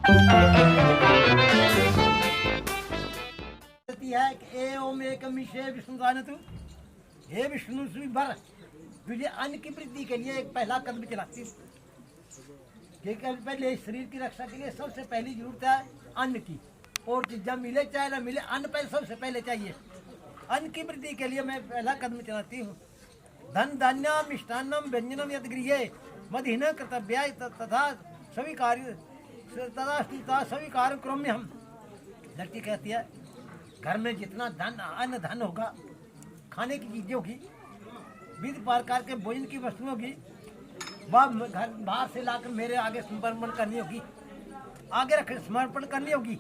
है कि ए ओम एकमिषे विष्णुदानतु, हे विष्णु भर तुझे अन्न की वृद्धि के लिए एक पहला कदम चलाती हूँ। क्योंकि पहले शरीर की रक्षा के लिए सबसे पहली जरूरत है अन्न की, और चीज़ें मिले चाहे ना मिले अन्न पहले सबसे पहले चाहिए। अन्न की वृद्धि के लिए मैं पहला कदम चलाती हूँ। धन धान्य मिष्टान्नम व्यंजनम यद गृहे मदहीन कर्तव्य तथा सभी कार्य सभी कार्य क्रम में हम। लड़की कहती है घर में जितना धन अन्न धन होगा, खाने की चीज़ें होगी, विविध प्रकार के भोजन की वस्तुओं की, वह घर बाहर से लाकर मेरे आगे समर्पण करनी होगी, आगे रख समर्पण करनी होगी।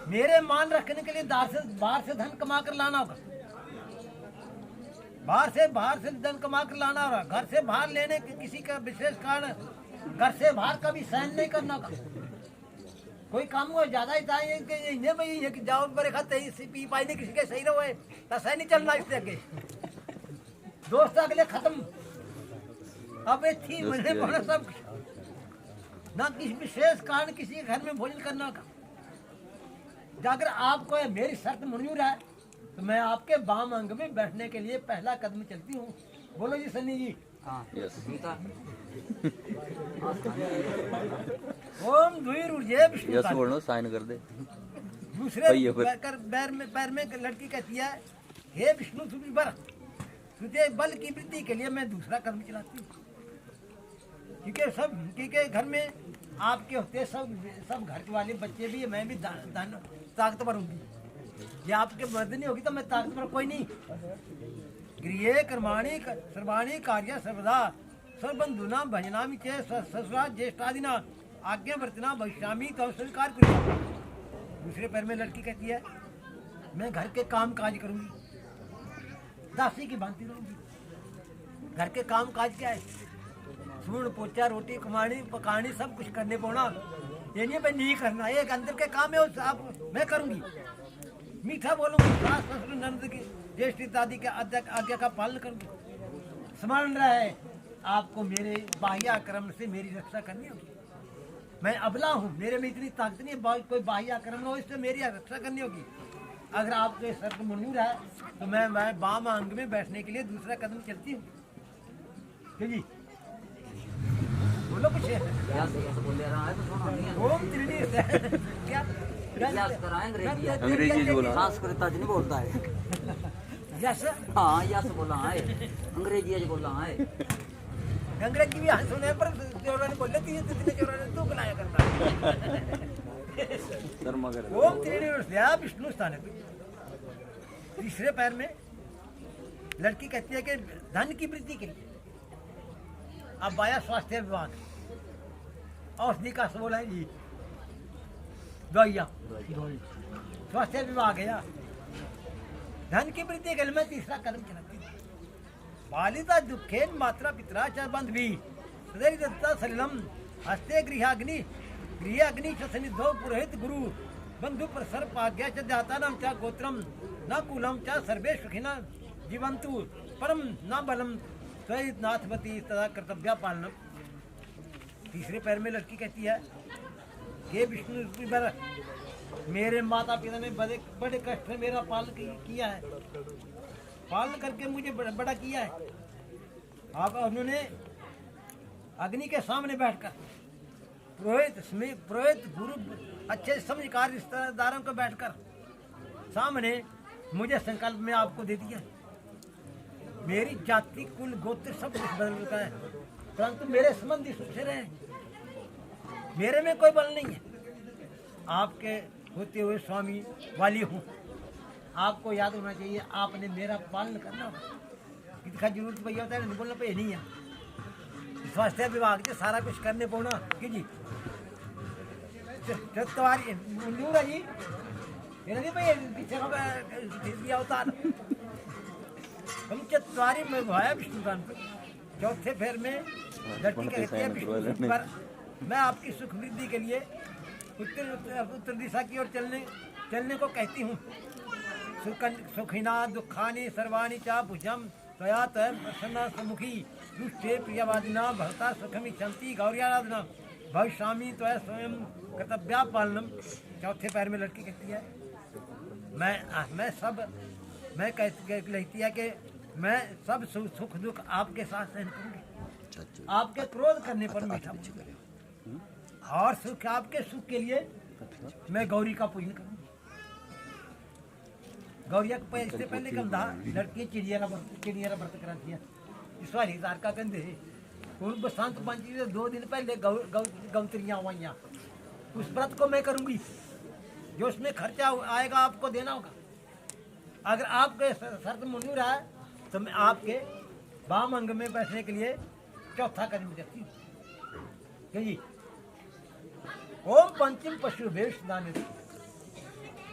मेरे मान रखने के लिए बाहर से धन कमा कर लाना होगा, बाहर से धन कमा कर लाना होगा। घर से बाहर लेने के किसी का विशेष कारण घर से बाहर का भी सहन नहीं करना होगा। कोई काम हो ज्यादा ही चाहिए कि जाओ बड़े खाते पी पाई नहीं किसी के सही रहो तो सही नहीं चलना। इससे आगे दोस्त अगले खत्म, अब थी महीने पड़े सब ना किसी विशेष कारण किसी के घर में भोजन करना का। अगर आपको मेरी शर्त मंजूर है तो मैं आपके वाम अंग में बैठने के लिए पहला कदम चलती हूँ। बोलो जी सन्नी जी। ओम द्वीर ऊर्जे विष्णु बोलो, साइन कर दे। दूसरे पैर में लड़की कहती है हे विष्णु तुझे बल की वृद्धि के लिए मैं दूसरा कदम चलाती हूँ। क्योंकि घर में आपके होते सब घर वाले बच्चे भी, मैं भी ताकतवर होंगी। ये आपके मर्द नहीं होगी तो मैं ताकतवर कोई नहीं। गृहे कर्माणि सर्वाणि कार्य सर्वदा सर्वबंधुना भजनामि चे ससुरा ज्येष्ठादिना आज्ञावर्तिना भविष्यामि तो स्वीकार करूँगा। दूसरे पैर में लड़की कहती है मैं घर के काम काज करूँगी, दासी की भांति रहूँगी। घर के काम काज क्या है? सूर्ण पोचा रोटी कमानी पकानी सब कुछ करने पौना, ये नहीं मैं नहीं करना। एक अंदर के काम है वो आप मैं करूँगी। मीठा बोलूँगी, सास ससुर नंद की ज्येष्ठ दादी के आज्ञा का पालन करूँगी। स्मरण रहे आपको मेरे बाह्य क्रम से मेरी रक्षा करनी होगी। मैं अबला हूँ, मेरे में इतनी ताकत नहीं है कोई बाह्य क्रम हो, इससे मेरी रक्षा करनी होगी। अगर आपको शर्त मंजूर है तो मैं वाम अंग में बैठने के लिए दूसरा कदम चलती हूँ। जी बोलो कुछ ओम त्रिणी क्या अंग्रेजी बोला, संस्कृत आज नहीं बोलता है। यस हाँ यस बोला है, अंग्रेजी आज बोला है। अंग्रेजी भी सुने पर चोरा ने बोले तीसरे चोरा ने तू बनाया करता। ओम त्रिणी विष्णु स्थान। तीसरे पैर में लड़की कहती है कि धन की वृद्धि के लिए अब आया स्वास्थ्य विभाग, औषधि का बोला है जी दवाइया, स्वास्थ्य विभाग है। धन की वृद्धि के लिए मैं तीसरा कदम चलाती हूँ। बालिता दुखे मात्रा पितरा च बंध भी सदैव दत्ता सलिलम हस्ते गृह अग्नि च सनिधो पुरोहित गुरु बंधु प्रसर पाग्या च जाता नाम च गोत्रम न कुलम च सर्वे सुखिना जीवंतु परम न बलम त्वयि नाथवती तथा कर्तव्य पालनम। तीसरे पैर में लड़की कहती है हे विष्णु मेरे माता पिता ने बड़े कष्ट से मेरा पालन किया है, पालन करके मुझे बड़ा किया है। आप उन्होंने अग्नि के सामने बैठकर पुरोहित गुरु अच्छे समझकार रिश्तेदारों को बैठकर सामने मुझे संकल्प में आपको दे दिया। मेरी जाति कुल गोत्र सब कुछ बदलता है, परंतु मेरे संबंधी सुख से रहे। मेरे में कोई बल नहीं है, आपके होते हुए स्वामी वाली हूँ। आपको याद होना चाहिए आपने मेरा पालन करना होगा। कितना जरूरत भैया होता है बोलना पे नहीं है। स्वास्थ्य विभाग से सारा कुछ करने पौना कि जी तुम्हारी मंजूर है जी। ये नहीं भाई पीछे दिया होता हम चतवारी में भाया विष्णुदान पर। चौथे फेर में लड़की कहती है विष्णु पर मैं आपकी सुख वृद्धि के लिए उत्तर दिशा की ओर चलने को कहती हूँ। सुखिना दुखानि सर्वाणि चा भुजम त्वया प्रसन्ना सम्मुखी दुष्टे प्रियवादिना भरता सुखमिच्छन्ति गौर्याराधना भविष्यामि तो है स्वयं कर्तव्या पालनम। चौथे पैर में लड़की कहती है मैं कहती है कि मैं सब सुख दुख आपके साथ सहन करूंगी, आपके क्रोध करने पर मीठा बोलूंगी, और सुख आपके सुख के लिए मैं गौरी का पूजन करूंगी। गौरिया को इससे पहले कम था लड़की चिड़िया का व्रत कराती है। इस बार हिसार का कहते उन बसंत पंचमी से 2 दिन पहले गौतरियाँ हुई, उस व्रत को मैं करूंगी। जो उसमें खर्चा आएगा आपको देना होगा। अगर आपके शर्त मंजूर है तो मैं आपके वाम अंग में बैठने के लिए चौथा कदम देती हूँ। जी ओम पंचम पशु भेष दान।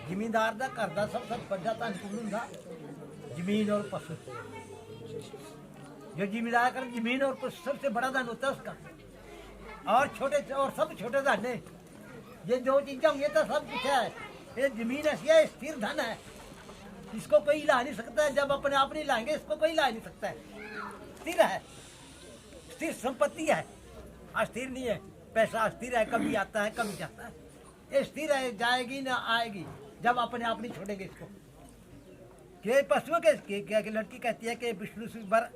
जमींदार का घर का सब बड़ा धन कौन होंगे? जमीन और पशु। जो जमींदार का जमीन और पशु सबसे बड़ा धन होता है उसका, और छोटे और सब छोटे धन है। ये 2 चीजें होंगी तो सब कुछ है। ये जमीन ऐसी है, स्थिर धन है, इसको कोई हिला नहीं सकता है। जब अपने आप नहीं लाएंगे इसको कोई हिला नहीं सकता है। स्थिर है, स्थिर संपत्ति है, अस्थिर नहीं है। पैसा स्थिर है, कभी आता है कभी जाता है। ये स्थिर है, जाएगी ना आएगी जब अपने आप नहीं छोड़ेंगे इसको। के पशुओं के क्या लड़की कहती है कि विष्णु बर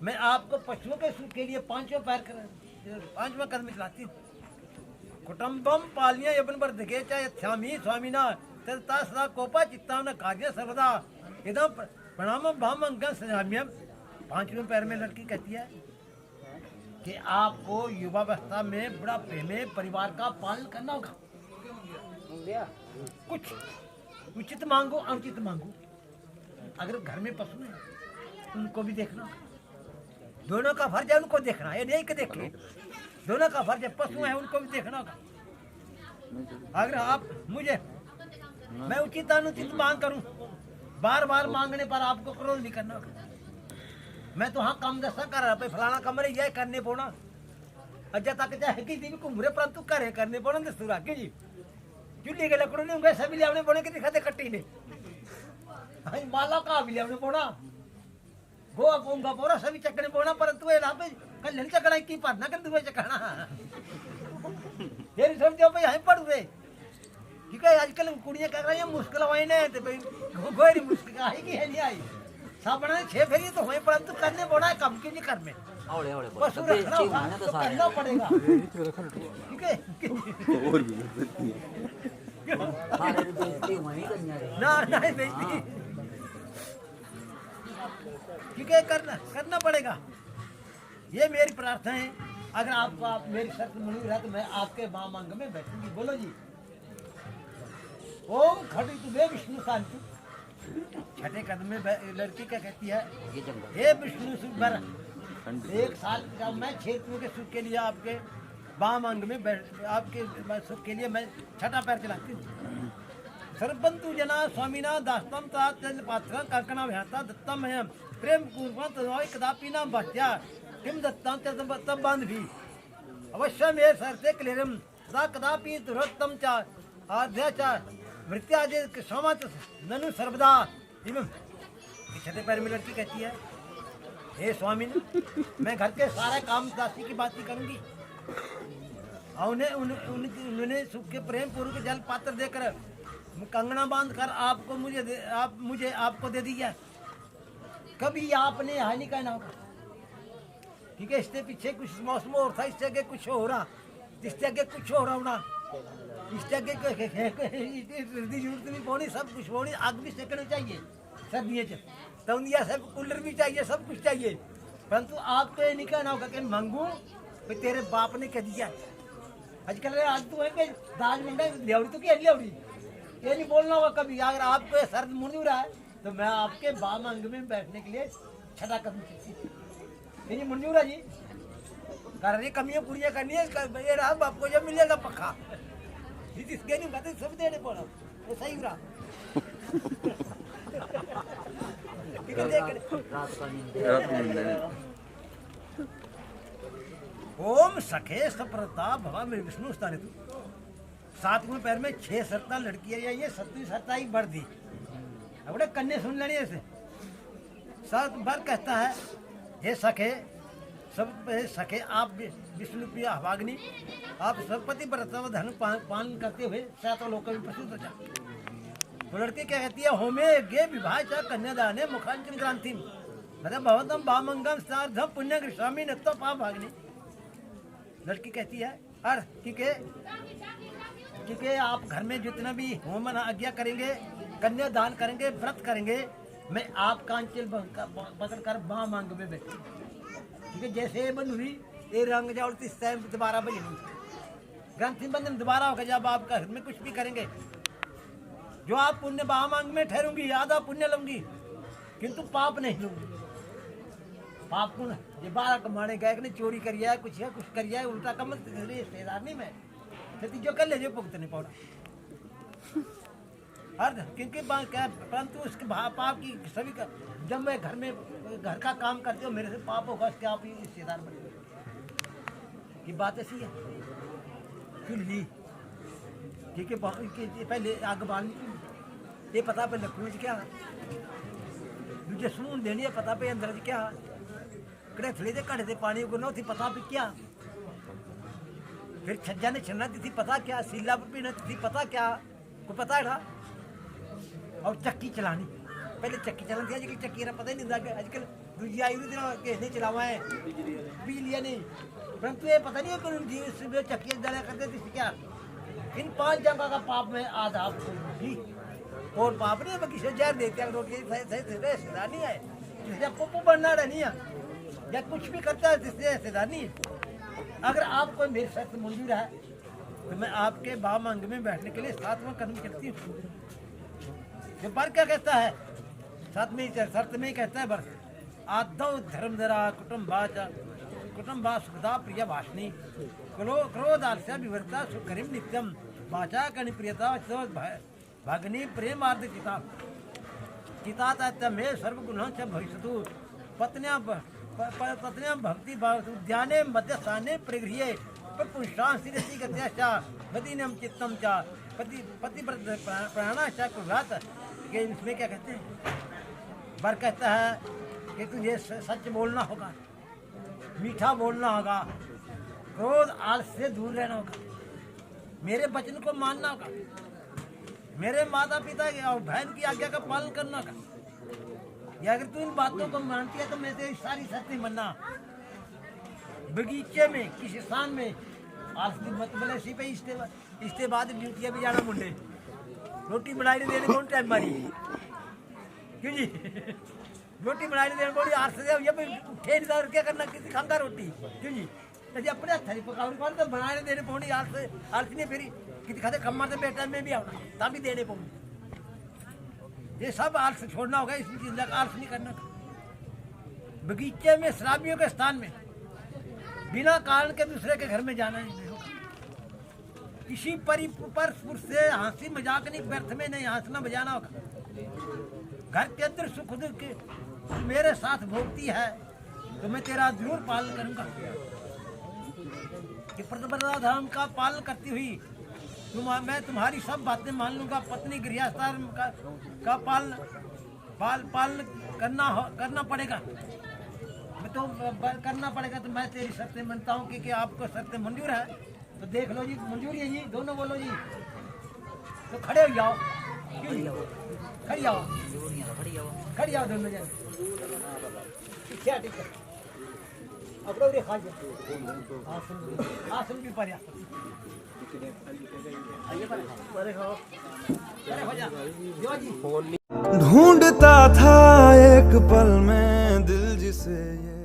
मैं आपको पशुओं के सुख के लिए 5वां कदम चलाती हूँ। कुटुंबम पालिया यवन वर्धके चाहे श्यामी स्वामीना तथा सदा कोपा चित्ता न कार्य सर्वदा इदम प्रणाम भाम अंगम सजाम्यम। 5वें पैर में लड़की कहती है कि आपको युवावस्था में बुढ़ापे में परिवार का पालन करना होगा। कुछ उचित मांगो अनुचित मांगो। अगर घर में पशु है उनको भी देखना, दोनों का फर्ज है उनको देखना। ये नहीं कि देखे, दोनों का फर्ज है। पशु है उनको भी देखना होगा। अगर आप मैं उचित अनुचित मांग करूं, बार बार मांगने पर आपको क्रोध नहीं करना होगा। मैं तो हाँ काम दसा कर रहा पे फलाना कमरे यह करने पोना अजा तक चाहे कि दिन घूमरे परंतु करे करने पोना दस्तूर आगे जी। चुल्ली के लकड़ों ने होंगे सभी लियावने पोने के दिखाते कट्टी ने माला का भी लियावने पोना गोवा पोंगा पोरा सभी चकने पोना परंतु ये लापे कल्याण चकना की पारना कर दुबई चकना ये समझो भाई यहीं पड़ रहे। ठीक है आजकल कुड़ियां कर रही है मुश्किल हुई ने तो भाई गोरी मुश्किल आई कि है नहीं आई साबना 6 फेरी तो हुए परंतु करने पड़ा है कम की नहीं कर में औड़े औड़े पशु रखना होगा तो करना पड़ेगा। ठीक है और भी हमारे बेइज्जती वहीं करनी है। ना नहीं बेइज्जती। ठीक है करना पड़ेगा। ये मेरी प्रार्थना है। अगर आपको आप मेरी शर्त मंजूर है तो मैं आपके वाम अंग में बैठूंगी। बोलो जी ओम खड़ी तुझे विष्णु शांति। 6ठे कदम में लड़की क्या कहती है हे विष्णु सुबर 1 साल जब मैं क्षेत्रों के सुख के लिए आपके वाम अंग में आपके सुख के लिए मैं 6ठा पैर चलाती हूँ। सर्वबंधु जना स्वामीना दास्तम तेज पात्र कंकणा भ्याता दत्तम मयम प्रेम पूर्वक कदापि न बच्चा किम दत्ता तब बांध भी अवश्य मेरे सर से क्लेरम सदा कदापि दुरत्तम चा आध्या चा वृत्यादि समाच ननु सर्वदा। 6ठे पैर में लड़की कहती है हे स्वामी मैं घर के सारे काम दासी की बात ही करूंगी। उन्होंने सुख के प्रेम पूर्वक जल पात्र देकर कंगना बांध कर आपको मुझे आपको दे दिया। कभी आपने हानि कहना होगा। ठीक है इससे पीछे कुछ मौसम और था, इससे आगे कुछ हो रहा, इससे आगे कुछ हो रहा होना, इससे आगे जरूरत नहीं पौनी, सब कुछ होनी। आग भी सेकंड चाहिए सर्दियों से तौंदिया सब कूलर भी चाहिए, सब कुछ चाहिए। परंतु आपको ये नहीं कहना होगा कि मंगू भाई तेरे बाप ने कह दिया। आजकल आज तो है कि दाज मंगा लियावड़ी तो क्या लियावड़ी, ये नहीं बोलना होगा कभी। अगर आपको ये शर्त मंजूर है तो मैं आपके वाम अंग में बैठने के लिए 6ठा कदम ये मंजूर है जी। कर रही कमियां पूरियां करनी है ये रहा आपको जब मिलेगा पक्का। इसके नहीं कहते सब देने पड़ा वो सही रहा। ओम सखे सप्रता भवा में विष्णु स्थानित। 7वें पैर में 6 शर्ता लड़की है, ये 7वीं शर्ता ही बढ़ दी। अब कन्या सुन लेनी ऐसे 7 बार कहता है हे सखे सब सखे आप विष्णु प्रिया अभागिनी, आप सबपति व्रतव धन पान करते हुए सातों लोक में प्रसिद्ध हो जाए। तो लड़की क्या कहती है, होमे गे विवाह च कन्यादाने मुखांचन क्रांति मतलब भवतम बामंगम सार्धम पुण्य स्वामी नत्व पाप भागनी। लड़की कहती है अर क्योंकि आप घर में जितना भी होम आज्ञा करेंगे, कन्यादान करेंगे, व्रत करेंगे, मैं आप कांचल बदल कर बाँ मांग में बैठी। क्योंकि जैसे बन हुई ये रंग जाओ इस टाइम दोबारा बजनी ग्रंथि बंधन दोबारा होगा। जब आप घर में कुछ भी करेंगे, जो आप पुण्य बाँ मांग में ठहरूंगी, आधा पुण्य लूंगी किंतु पाप नहीं लूंगी। पाप को ये 12 कमाने गए ने चोरी करिया है, कुछ करिया है, उल्टा कम रिश्तेदार नहीं मैं जो कर ले जो भुगत नहीं पड़ा अर्ध। क्योंकि परंतु उसके पाप की सभी का जब मैं घर का काम करते हो मेरे से पाप होगा, उसके आप ही रिश्तेदार बने की बात ऐसी है। फिर ली क्योंकि पहले आग बाल ये पता पे लखनऊ क्या दूजे सून देनी है, पता पे अंदर क्या कड़े थले दे घड़े दे पानी को थी पता पे क्या। फिर छज्जा ने छन्ना थी पता क्या, सीला पर पीना थी पता क्या, को पता था। और चक्की चलानी, पहले चक्की चलानी थी, आजकल चक्की का पता ही नहीं था। आजकल दूसरी आई हुई किसने चलावा है, बिजलियाँ नहीं। परंतु ये पता नहीं है कि चक्की जला करते थे क्या। इन 5 जगह का पाप में आधा और पाप नहीं है, किसी जहर देते हैं रोटी रिश्तेदार नहीं है, जिससे पप्पू बनना नहीं है या कुछ भी करता है जिससे रिश्तेदार नहीं है। अगर आपको मेरी शर्त मंजूर है तो मैं आपके बाम अंग में बैठने के लिए 7वां कदम चलती हूँ। ये बर क्या कहता है, 7वें शर्त में कहता है बर आदौ धर्मधरा कुटुम्बा सुखदा प्रिय भाषणी क्रोध आलस्य विवर्ता सुखरिम नित्यम वाचा कणि प्रियता भगनी प्रेमार्थ चिता में सर्वगुण च भविष्यतु पत्न्या भक्ति उद्याने मध्यस्थाने प्रगृह्य पुरुषांसी गत्या मदीनम चित्तम चा पतिव्रत प्राणा चा कुर्यात। इसमें क्या कहते हैं, वर कहता है कि तुझे सच बोलना होगा, मीठा बोलना होगा, क्रोध आलस्य से दूर रहना होगा, मेरे वचन को मानना होगा, मेरे माता पिता की और बहन की आज्ञा का पालन करना होगा। या अगर तू इन बातों को मानती है तो मैं तेरी सारी शर्त नहीं बनना। बगीचे में किसी स्थान में आलसी मत बोले इसी पे इसके बाद ड्यूटियाँ भी जाना मुंडे रोटी बनाई देने कौन टाइम मारी क्यों जी रोटी बनाई देने बोली आर से उठे नहीं क्या करना किसी खांगा रोटी क्यों जी यदि अपने हथ पकावनी कौन तो बनाने देने पौनी आलसी ने फिर किसी खाते कम्मा से बेटा में भी आना तब भी देने पौनी। ये सब आलस छोड़ना होगा, इसमें चीज आलस नहीं करना। बगीचे में शराबियों के स्थान में बिना कारण के दूसरे के घर में जाना नहीं होगा। किसी पुरुष से हंसी मजाक नहीं, व्यर्थ में नहीं हंसना बजाना होगा। घर के अंदर सुख दुख मेरे साथ भोगती है तो मैं तेरा जरूर पालन करूंगा। कि प्रतिबद्धता धर्म का पालन करती हुई मैं तुम्हारी सब बातें मान लूंगा। पत्नी गृहस्थाश्रम का पालन करना पड़ेगा, मैं तो करना पड़ेगा। तो मैं तेरी शर्तें मानता हूँ कि आपको शर्तें मंजूर है तो देख लो जी, मंजूरी है जी, दोनों बोलो जी। तो खड़े हो जाओ, खड़ी आओ दोनों जन। ठीक है अपने खा आसन भी पर ढूंढता था एक पल में दिल जिसे ये